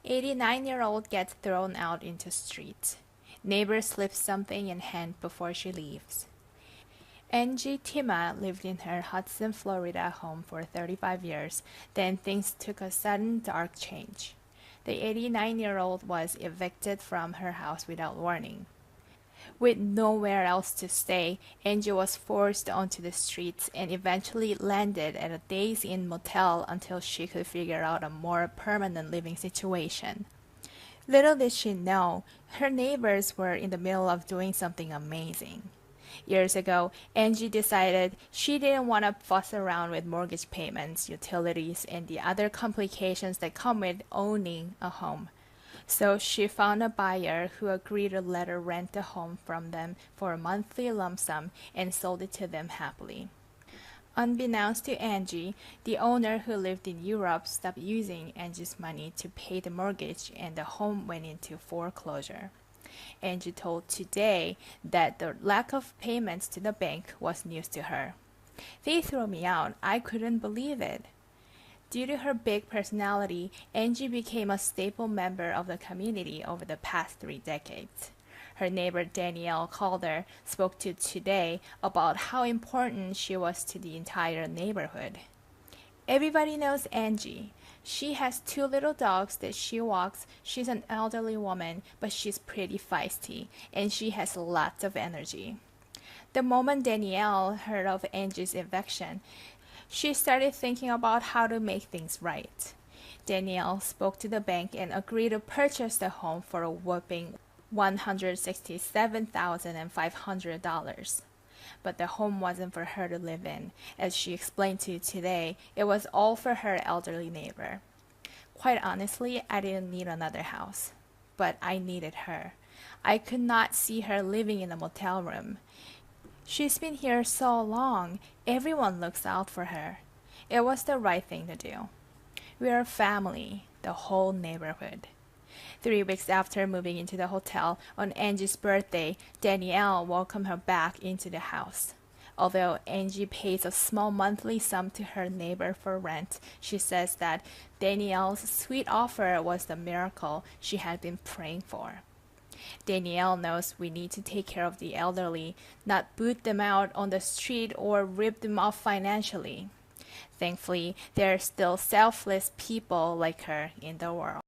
89-year-old gets thrown out into street. Neighbor slips something in hand before she leaves. Angie Tima lived in her Hudson, Florida home for 35 years. Then things took a sudden dark change. The 89-year-old was evicted from her house without warning. With nowhere else to stay, Angie was forced onto the streets and eventually landed at a Days Inn motel until she could figure out a more permanent living situation. Little did she know, her neighbors were in the middle of doing something amazing. Years ago, Angie decided she didn't want to fuss around with mortgage payments, utilities, and the other complications that come with owning a home. So she found a buyer who agreed to let her rent the home from them for a monthly lump sum and sold it to them happily. Unbeknownst to Angie, the owner who lived in Europe stopped using Angie's money to pay the mortgage and the home went into foreclosure. Angie told Today that the lack of payments to the bank was news to her. They threw me out. I couldn't believe it. Due to her big personality, Angie became a staple member of the community over the past 3 decades. Her neighbor Danielle Calder spoke to Today about how important she was to the entire neighborhood. Everybody knows Angie. She has 2 little dogs that she walks. She's an elderly woman, but she's pretty feisty, and she has lots of energy. The moment Danielle heard of Angie's eviction, she started thinking about how to make things right. Danielle spoke to the bank and agreed to purchase the home for a whopping $167,500. But the home wasn't for her to live in. As she explained to Today, it was all for her elderly neighbor. Quite honestly, I didn't need another house, but I needed her. I could not see her living in a motel room. She's been here so long, everyone looks out for her. It was the right thing to do. We are a family, the whole neighborhood. 3 weeks after moving into the hotel, on Angie's birthday, Danielle welcomed her back into the house. Although Angie pays a small monthly sum to her neighbor for rent, she says that Danielle's sweet offer was the miracle she had been praying for. Danielle knows we need to take care of the elderly, not boot them out on the street or rip them off financially. Thankfully, there are still selfless people like her in the world.